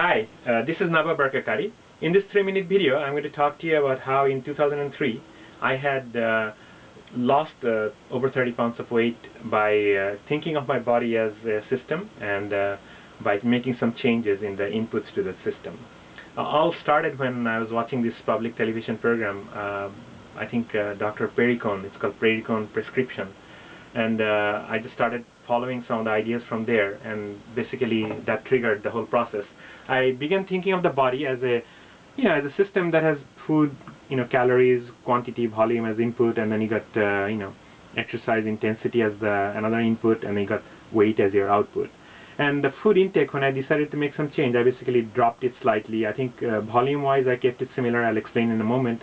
Hi, this is Naba Barkakati. In this 3-minute video, I'm going to talk to you about how in 2003 I had lost over 30 pounds of weight by thinking of my body as a system and by making some changes in the inputs to the system. All started when I was watching this public television program, I think Dr. Perricone, it's called Perricone Prescription, and I just started following some of the ideas from there, and basically that triggered the whole process. I began thinking of the body as a as a system that has food, calories, quantity, volume as input, and then you got exercise intensity as another input, and then you got weight as your output. And the food intake, when I decided to make some change, I basically dropped it slightly. I think volume-wise I kept it similar. I'll explain in a moment,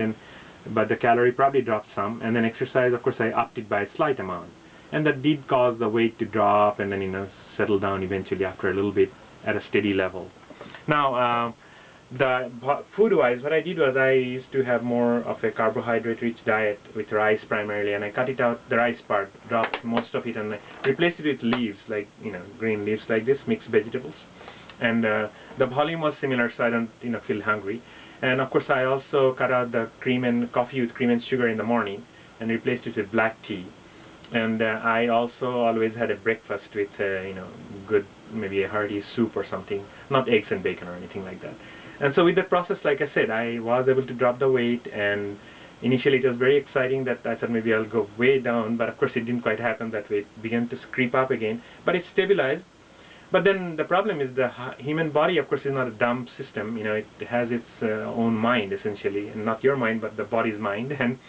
but the calorie probably dropped some, and then exercise, of course, I upped it by a slight amount. And that did cause the weight to drop and then settle down eventually after a little bit at a steady level. Now, the food-wise, what I did was I used to have more of a carbohydrate-rich diet with rice primarily, and I cut it out, the rice part, dropped most of it, and I replaced it with leaves, like green leaves like this, mixed vegetables. And the volume was similar, so I don't feel hungry. And of course, I also cut out the coffee with cream and sugar in the morning, and replaced it with black tea. And I also always had a breakfast with good, maybe a hearty soup or something, not eggs and bacon or anything like that. And so with that process, like I said, I was able to drop the weight, and initially it was very exciting that I thought maybe I'll go way down, but of course it didn't quite happen that way. It began to creep up again, but it stabilized. But then the problem is the human body, of course, is not a dumb system. It has its own mind, essentially, and not your mind, but the body's mind, and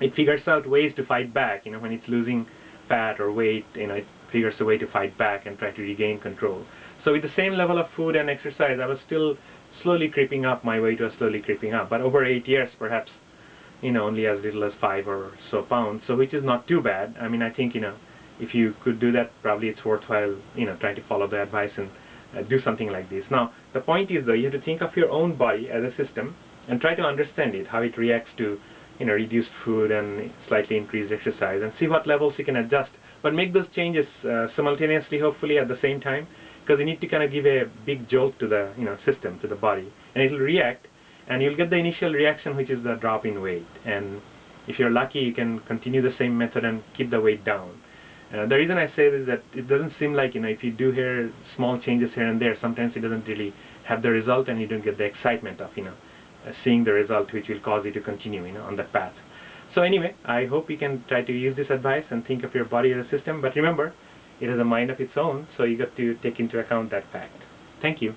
it figures out ways to fight back. When it's losing fat or weight, it figures a way to fight back and try to regain control. So with the same level of food and exercise, I was still slowly creeping up. My weight was slowly creeping up, but over 8 years, perhaps, only as little as 5 or so pounds. So which is not too bad. I mean, I think if you could do that, probably it's worthwhile, trying to follow the advice and do something like this. Now, the point is, though, you have to think of your own body as a system and try to understand it, how it reacts to reduced food and slightly increased exercise, and see what levels you can adjust. But make those changes simultaneously, hopefully at the same time, because you need to kind of give a big jolt to the system, to the body, and it will react, and you'll get the initial reaction, which is the drop in weight. And if you're lucky, you can continue the same method and keep the weight down. The reason I say this is that it doesn't seem like if you do here small changes here and there, sometimes it doesn't really have the result, and you don't get the excitement of seeing the result, which will cause you to continue on that path. So anyway, I hope you can try to use this advice and think of your body as a system, but remember, it has a mind of its own, so you got to take into account that fact. Thank you.